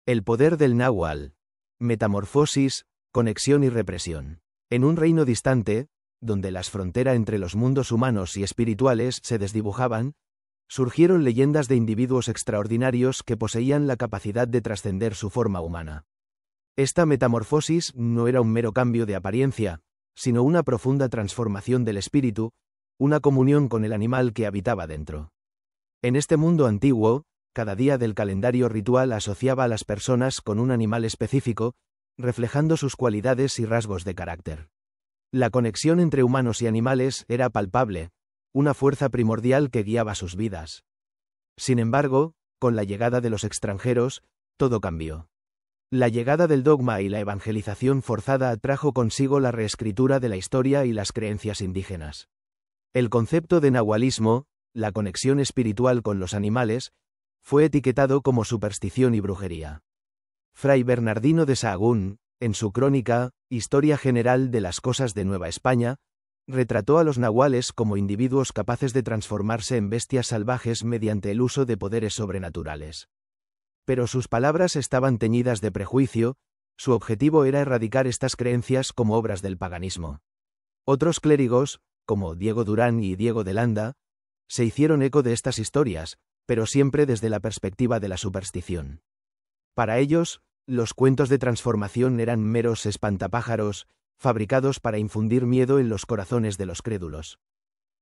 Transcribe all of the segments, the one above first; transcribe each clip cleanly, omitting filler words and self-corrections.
El poder del náhuatl. Metamorfosis, conexión y represión. En un reino distante, donde las fronteras entre los mundos humanos y espirituales se desdibujaban, surgieron leyendas de individuos extraordinarios que poseían la capacidad de trascender su forma humana. Esta metamorfosis no era un mero cambio de apariencia, sino una profunda transformación del espíritu, una comunión con el animal que habitaba dentro. En este mundo antiguo, cada día del calendario ritual asociaba a las personas con un animal específico, reflejando sus cualidades y rasgos de carácter. La conexión entre humanos y animales era palpable, una fuerza primordial que guiaba sus vidas. Sin embargo, con la llegada de los extranjeros, todo cambió. La llegada del dogma y la evangelización forzada trajo consigo la reescritura de la historia y las creencias indígenas. El concepto de nahualismo, la conexión espiritual con los animales, fue etiquetado como superstición y brujería. Fray Bernardino de Sahagún, en su crónica, Historia General de las Cosas de Nueva España, retrató a los nahuales como individuos capaces de transformarse en bestias salvajes mediante el uso de poderes sobrenaturales. Pero sus palabras estaban teñidas de prejuicio, su objetivo era erradicar estas creencias como obras del paganismo. Otros clérigos, como Diego Durán y Diego de Landa, se hicieron eco de estas historias, pero siempre desde la perspectiva de la superstición. Para ellos, los cuentos de transformación eran meros espantapájaros, fabricados para infundir miedo en los corazones de los crédulos.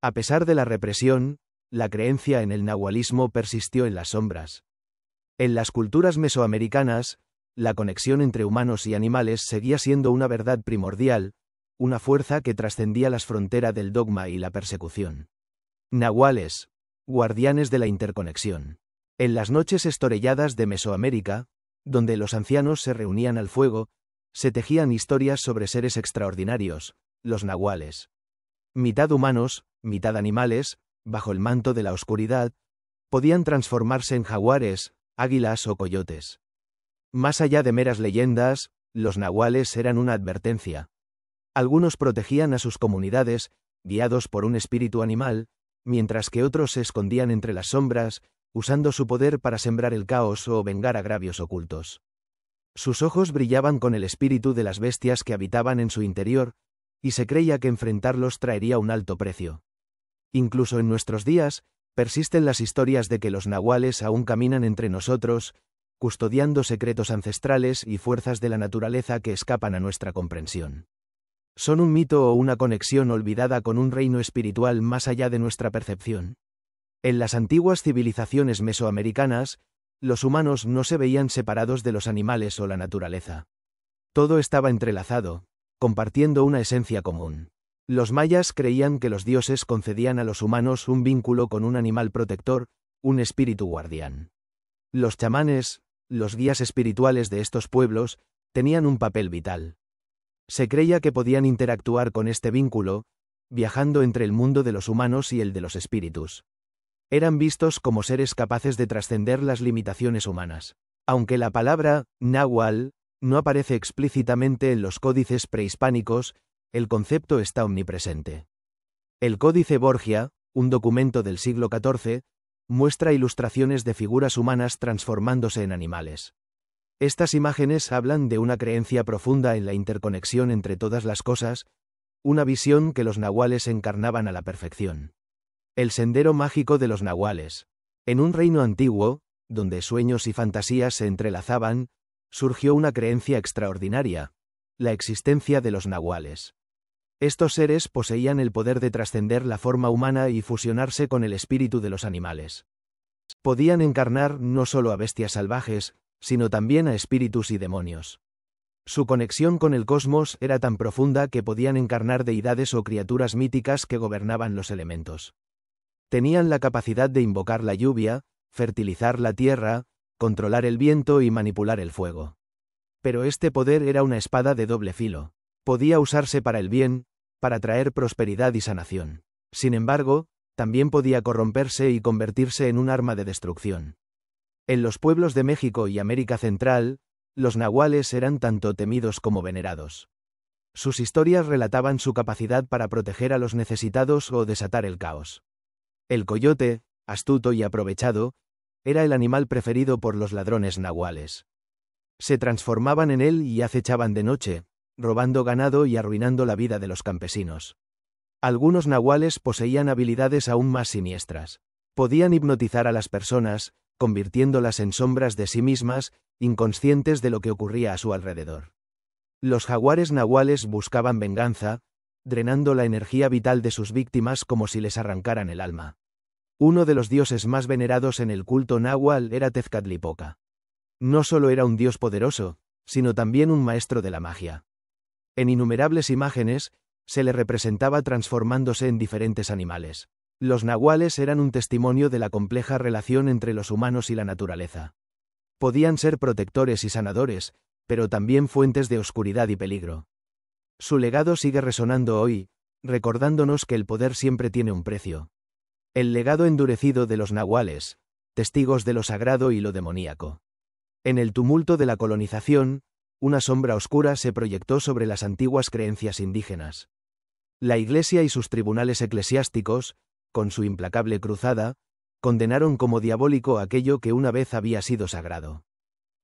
A pesar de la represión, la creencia en el nahualismo persistió en las sombras. En las culturas mesoamericanas, la conexión entre humanos y animales seguía siendo una verdad primordial, una fuerza que trascendía las fronteras del dogma y la persecución. Nahuales, guardianes de la interconexión. En las noches estorelladas de Mesoamérica, donde los ancianos se reunían al fuego, se tejían historias sobre seres extraordinarios, los nahuales. Mitad humanos, mitad animales, bajo el manto de la oscuridad, podían transformarse en jaguares, águilas o coyotes. Más allá de meras leyendas, los nahuales eran una advertencia. Algunos protegían a sus comunidades, guiados por un espíritu animal, mientras que otros se escondían entre las sombras, usando su poder para sembrar el caos o vengar agravios ocultos. Sus ojos brillaban con el espíritu de las bestias que habitaban en su interior, y se creía que enfrentarlos traería un alto precio. Incluso en nuestros días, persisten las historias de que los nahuales aún caminan entre nosotros, custodiando secretos ancestrales y fuerzas de la naturaleza que escapan a nuestra comprensión. ¿Son un mito o una conexión olvidada con un reino espiritual más allá de nuestra percepción? En las antiguas civilizaciones mesoamericanas, los humanos no se veían separados de los animales o la naturaleza. Todo estaba entrelazado, compartiendo una esencia común. Los mayas creían que los dioses concedían a los humanos un vínculo con un animal protector, un espíritu guardián. Los chamanes, los guías espirituales de estos pueblos, tenían un papel vital. Se creía que podían interactuar con este vínculo, viajando entre el mundo de los humanos y el de los espíritus. Eran vistos como seres capaces de trascender las limitaciones humanas. Aunque la palabra náhuatl no aparece explícitamente en los códices prehispánicos, el concepto está omnipresente. El Códice Borgia, un documento del siglo XIV, muestra ilustraciones de figuras humanas transformándose en animales. Estas imágenes hablan de una creencia profunda en la interconexión entre todas las cosas, una visión que los nahuales encarnaban a la perfección. El sendero mágico de los nahuales. En un reino antiguo, donde sueños y fantasías se entrelazaban, surgió una creencia extraordinaria, la existencia de los nahuales. Estos seres poseían el poder de trascender la forma humana y fusionarse con el espíritu de los animales. Podían encarnar no solo a bestias salvajes, sino también a espíritus y demonios. Su conexión con el cosmos era tan profunda que podían encarnar deidades o criaturas míticas que gobernaban los elementos. Tenían la capacidad de invocar la lluvia, fertilizar la tierra, controlar el viento y manipular el fuego. Pero este poder era una espada de doble filo. Podía usarse para el bien, para traer prosperidad y sanación. Sin embargo, también podía corromperse y convertirse en un arma de destrucción. En los pueblos de México y América Central, los nahuales eran tanto temidos como venerados. Sus historias relataban su capacidad para proteger a los necesitados o desatar el caos. El coyote, astuto y aprovechado, era el animal preferido por los ladrones nahuales. Se transformaban en él y acechaban de noche, robando ganado y arruinando la vida de los campesinos. Algunos nahuales poseían habilidades aún más siniestras. Podían hipnotizar a las personas, convirtiéndolas en sombras de sí mismas, inconscientes de lo que ocurría a su alrededor. Los jaguares nahuales buscaban venganza, drenando la energía vital de sus víctimas como si les arrancaran el alma. Uno de los dioses más venerados en el culto náhuatl era Tezcatlipoca. No solo era un dios poderoso, sino también un maestro de la magia. En innumerables imágenes, se le representaba transformándose en diferentes animales. Los nahuales eran un testimonio de la compleja relación entre los humanos y la naturaleza. Podían ser protectores y sanadores, pero también fuentes de oscuridad y peligro. Su legado sigue resonando hoy, recordándonos que el poder siempre tiene un precio. El legado endurecido de los nahuales, testigos de lo sagrado y lo demoníaco. En el tumulto de la colonización, una sombra oscura se proyectó sobre las antiguas creencias indígenas. La Iglesia y sus tribunales eclesiásticos, con su implacable cruzada, condenaron como diabólico aquello que una vez había sido sagrado.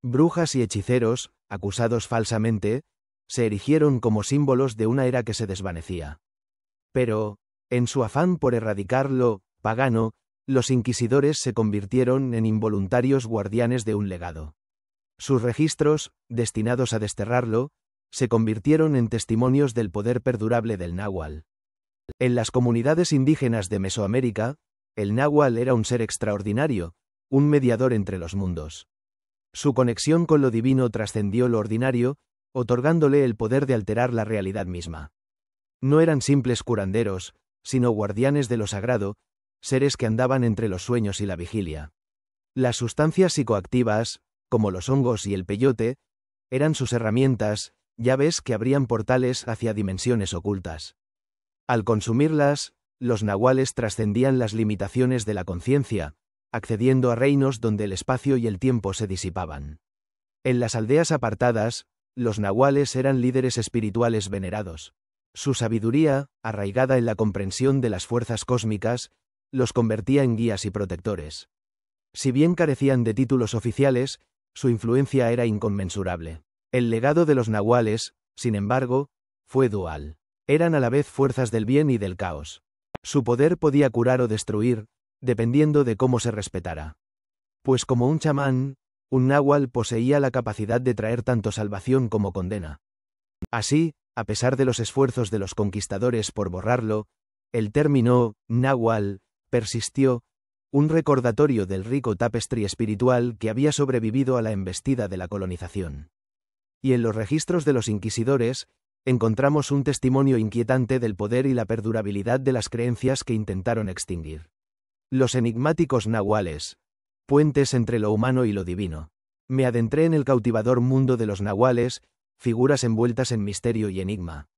Brujas y hechiceros, acusados falsamente, se erigieron como símbolos de una era que se desvanecía. Pero, en su afán por erradicar lo pagano, los inquisidores se convirtieron en involuntarios guardianes de un legado. Sus registros, destinados a desterrarlo, se convirtieron en testimonios del poder perdurable del náhuatl. En las comunidades indígenas de Mesoamérica, el náhuatl era un ser extraordinario, un mediador entre los mundos. Su conexión con lo divino trascendió lo ordinario, otorgándole el poder de alterar la realidad misma. No eran simples curanderos, sino guardianes de lo sagrado, seres que andaban entre los sueños y la vigilia. Las sustancias psicoactivas, como los hongos y el peyote, eran sus herramientas, llaves que abrían portales hacia dimensiones ocultas. Al consumirlas, los nahuales trascendían las limitaciones de la conciencia, accediendo a reinos donde el espacio y el tiempo se disipaban. En las aldeas apartadas, los nahuales eran líderes espirituales venerados. Su sabiduría, arraigada en la comprensión de las fuerzas cósmicas, los convertía en guías y protectores. Si bien carecían de títulos oficiales, su influencia era inconmensurable. El legado de los nahuales, sin embargo, fue dual. Eran a la vez fuerzas del bien y del caos. Su poder podía curar o destruir, dependiendo de cómo se respetara. Pues como un chamán, un náhuatl poseía la capacidad de traer tanto salvación como condena. Así, a pesar de los esfuerzos de los conquistadores por borrarlo, el término náhuatl persistió, un recordatorio del rico tapestry espiritual que había sobrevivido a la embestida de la colonización. Y en los registros de los inquisidores, encontramos un testimonio inquietante del poder y la perdurabilidad de las creencias que intentaron extinguir. Los enigmáticos nahuales, puentes entre lo humano y lo divino. Me adentré en el cautivador mundo de los nahuales, figuras envueltas en misterio y enigma.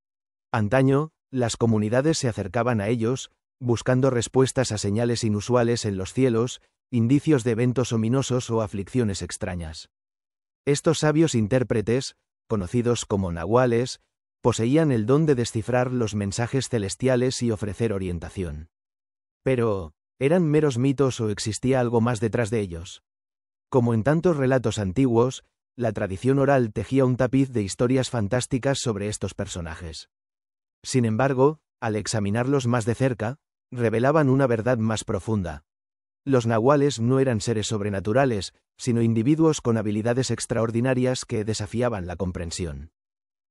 Antaño, las comunidades se acercaban a ellos, buscando respuestas a señales inusuales en los cielos, indicios de eventos ominosos o aflicciones extrañas. Estos sabios intérpretes, conocidos como nahuales, poseían el don de descifrar los mensajes celestiales y ofrecer orientación. Pero, ¿eran meros mitos o existía algo más detrás de ellos? Como en tantos relatos antiguos, la tradición oral tejía un tapiz de historias fantásticas sobre estos personajes. Sin embargo, al examinarlos más de cerca, revelaban una verdad más profunda. Los nahuales no eran seres sobrenaturales, sino individuos con habilidades extraordinarias que desafiaban la comprensión.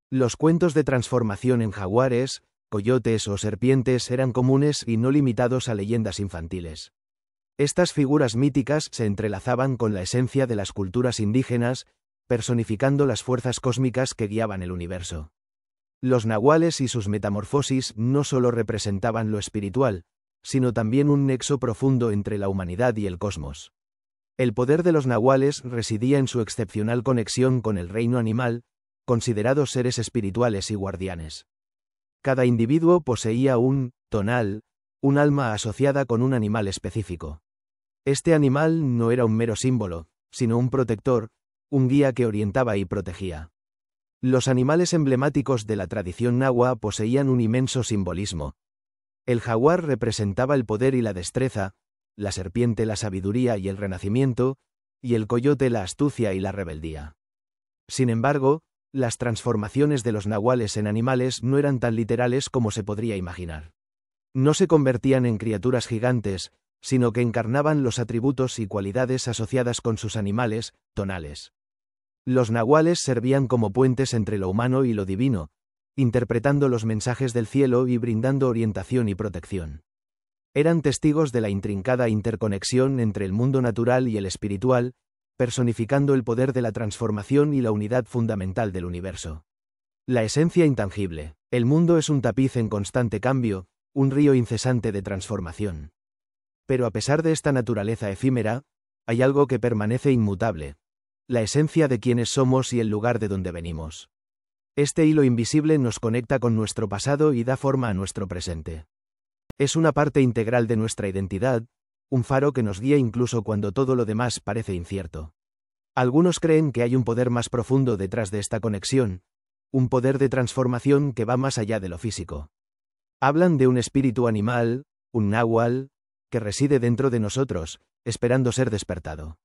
Los cuentos de transformación en jaguares, coyotes o serpientes eran comunes y no limitados a leyendas infantiles. Estas figuras míticas se entrelazaban con la esencia de las culturas indígenas, personificando las fuerzas cósmicas que guiaban el universo. Los nahuales y sus metamorfosis no solo representaban lo espiritual, sino también un nexo profundo entre la humanidad y el cosmos. El poder de los nahuales residía en su excepcional conexión con el reino animal, considerados seres espirituales y guardianes. Cada individuo poseía un tonal, un alma asociada con un animal específico. Este animal no era un mero símbolo, sino un protector, un guía que orientaba y protegía. Los animales emblemáticos de la tradición nahua poseían un inmenso simbolismo. El jaguar representaba el poder y la destreza, la serpiente la sabiduría y el renacimiento, y el coyote la astucia y la rebeldía. Sin embargo, las transformaciones de los nahuales en animales no eran tan literales como se podría imaginar. No se convertían en criaturas gigantes, sino que encarnaban los atributos y cualidades asociadas con sus animales, tonales. Los nahuales servían como puentes entre lo humano y lo divino, interpretando los mensajes del cielo y brindando orientación y protección. Eran testigos de la intrincada interconexión entre el mundo natural y el espiritual, personificando el poder de la transformación y la unidad fundamental del universo. La esencia intangible. El mundo es un tapiz en constante cambio, un río incesante de transformación. Pero a pesar de esta naturaleza efímera, hay algo que permanece inmutable: la esencia de quienes somos y el lugar de donde venimos. Este hilo invisible nos conecta con nuestro pasado y da forma a nuestro presente. Es una parte integral de nuestra identidad, un faro que nos guía incluso cuando todo lo demás parece incierto. Algunos creen que hay un poder más profundo detrás de esta conexión, un poder de transformación que va más allá de lo físico. Hablan de un espíritu animal, un náhuatl, que reside dentro de nosotros, esperando ser despertado.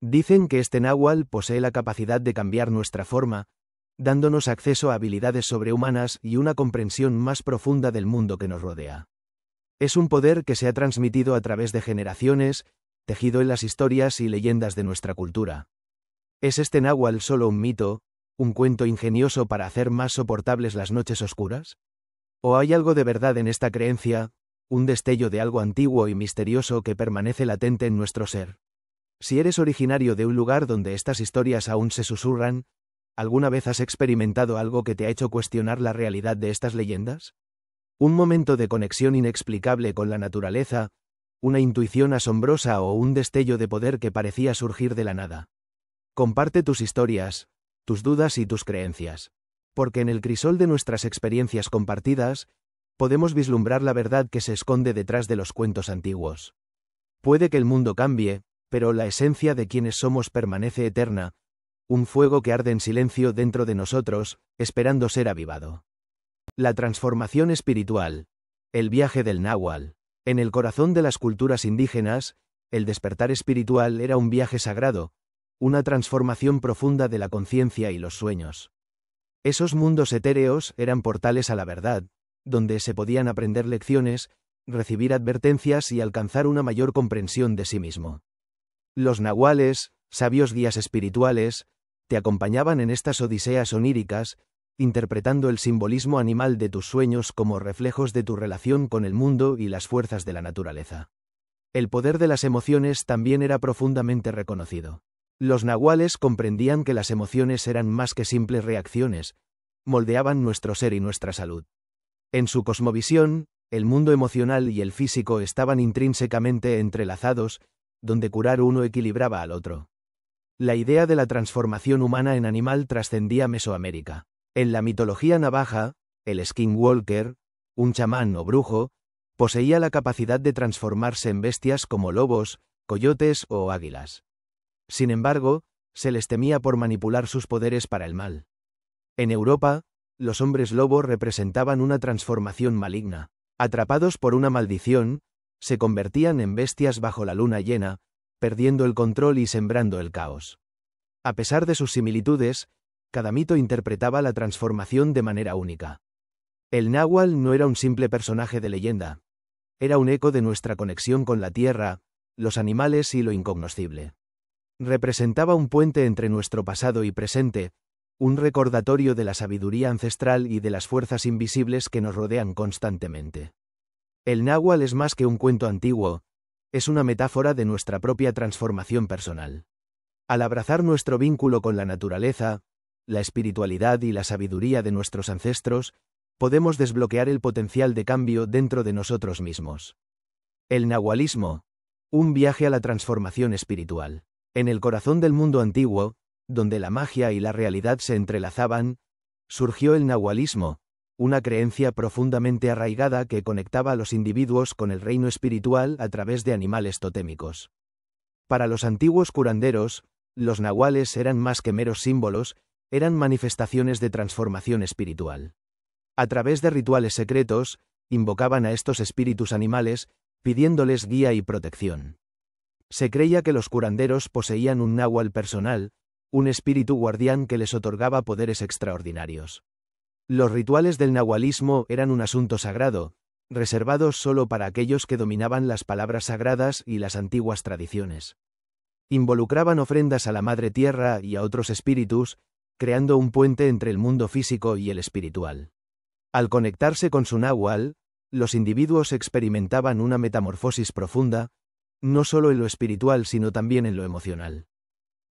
Dicen que este náhuatl posee la capacidad de cambiar nuestra forma, dándonos acceso a habilidades sobrehumanas y una comprensión más profunda del mundo que nos rodea. Es un poder que se ha transmitido a través de generaciones, tejido en las historias y leyendas de nuestra cultura. ¿Es este náhuatl solo un mito, un cuento ingenioso para hacer más soportables las noches oscuras? ¿O hay algo de verdad en esta creencia, un destello de algo antiguo y misterioso que permanece latente en nuestro ser? Si eres originario de un lugar donde estas historias aún se susurran, ¿alguna vez has experimentado algo que te ha hecho cuestionar la realidad de estas leyendas? Un momento de conexión inexplicable con la naturaleza, una intuición asombrosa o un destello de poder que parecía surgir de la nada. Comparte tus historias, tus dudas y tus creencias. Porque en el crisol de nuestras experiencias compartidas, podemos vislumbrar la verdad que se esconde detrás de los cuentos antiguos. Puede que el mundo cambie, pero la esencia de quienes somos permanece eterna, un fuego que arde en silencio dentro de nosotros, esperando ser avivado. La transformación espiritual. El viaje del náhuatl. En el corazón de las culturas indígenas, el despertar espiritual era un viaje sagrado, una transformación profunda de la conciencia y los sueños. Esos mundos etéreos eran portales a la verdad, donde se podían aprender lecciones, recibir advertencias y alcanzar una mayor comprensión de sí mismo. Los nahuales, sabios guías espirituales, te acompañaban en estas odiseas oníricas, interpretando el simbolismo animal de tus sueños como reflejos de tu relación con el mundo y las fuerzas de la naturaleza. El poder de las emociones también era profundamente reconocido. Los nahuales comprendían que las emociones eran más que simples reacciones, moldeaban nuestro ser y nuestra salud. En su cosmovisión, el mundo emocional y el físico estaban intrínsecamente entrelazados, donde curar uno equilibraba al otro. La idea de la transformación humana en animal trascendía Mesoamérica. En la mitología navaja, el skinwalker, un chamán o brujo, poseía la capacidad de transformarse en bestias como lobos, coyotes o águilas. Sin embargo, se les temía por manipular sus poderes para el mal. En Europa, los hombres lobo representaban una transformación maligna. Atrapados por una maldición, se convertían en bestias bajo la luna llena, perdiendo el control y sembrando el caos. A pesar de sus similitudes, cada mito interpretaba la transformación de manera única. El náhuatl no era un simple personaje de leyenda. Era un eco de nuestra conexión con la tierra, los animales y lo incognoscible. Representaba un puente entre nuestro pasado y presente, un recordatorio de la sabiduría ancestral y de las fuerzas invisibles que nos rodean constantemente. El náhuatl es más que un cuento antiguo, es una metáfora de nuestra propia transformación personal. Al abrazar nuestro vínculo con la naturaleza, la espiritualidad y la sabiduría de nuestros ancestros, podemos desbloquear el potencial de cambio dentro de nosotros mismos. El nahualismo, un viaje a la transformación espiritual. En el corazón del mundo antiguo, donde la magia y la realidad se entrelazaban, surgió el nahualismo, una creencia profundamente arraigada que conectaba a los individuos con el reino espiritual a través de animales totémicos. Para los antiguos curanderos, los nahuales eran más que meros símbolos, eran manifestaciones de transformación espiritual. A través de rituales secretos, invocaban a estos espíritus animales, pidiéndoles guía y protección. Se creía que los curanderos poseían un náhuatl personal, un espíritu guardián que les otorgaba poderes extraordinarios. Los rituales del nahualismo eran un asunto sagrado, reservados solo para aquellos que dominaban las palabras sagradas y las antiguas tradiciones. Involucraban ofrendas a la Madre Tierra y a otros espíritus, creando un puente entre el mundo físico y el espiritual. Al conectarse con su náhuatl, los individuos experimentaban una metamorfosis profunda, no solo en lo espiritual sino también en lo emocional.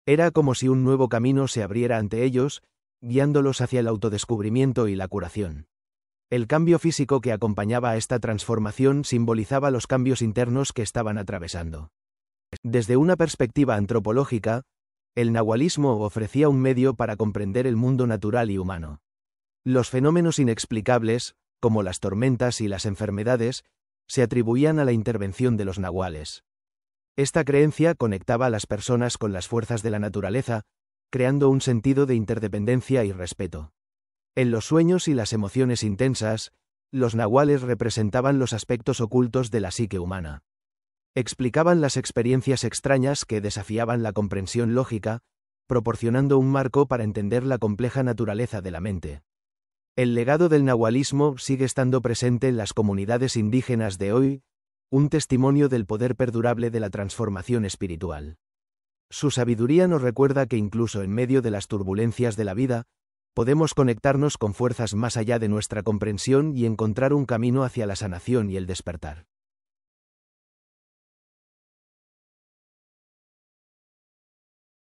Era como si un nuevo camino se abriera ante ellos, guiándolos hacia el autodescubrimiento y la curación. El cambio físico que acompañaba a esta transformación simbolizaba los cambios internos que estaban atravesando. Desde una perspectiva antropológica, el nahualismo ofrecía un medio para comprender el mundo natural y humano. Los fenómenos inexplicables, como las tormentas y las enfermedades, se atribuían a la intervención de los nahuales. Esta creencia conectaba a las personas con las fuerzas de la naturaleza, creando un sentido de interdependencia y respeto. En los sueños y las emociones intensas, los nahuales representaban los aspectos ocultos de la psique humana. Explicaban las experiencias extrañas que desafiaban la comprensión lógica, proporcionando un marco para entender la compleja naturaleza de la mente. El legado del nahualismo sigue estando presente en las comunidades indígenas de hoy, un testimonio del poder perdurable de la transformación espiritual. Su sabiduría nos recuerda que incluso en medio de las turbulencias de la vida, podemos conectarnos con fuerzas más allá de nuestra comprensión y encontrar un camino hacia la sanación y el despertar.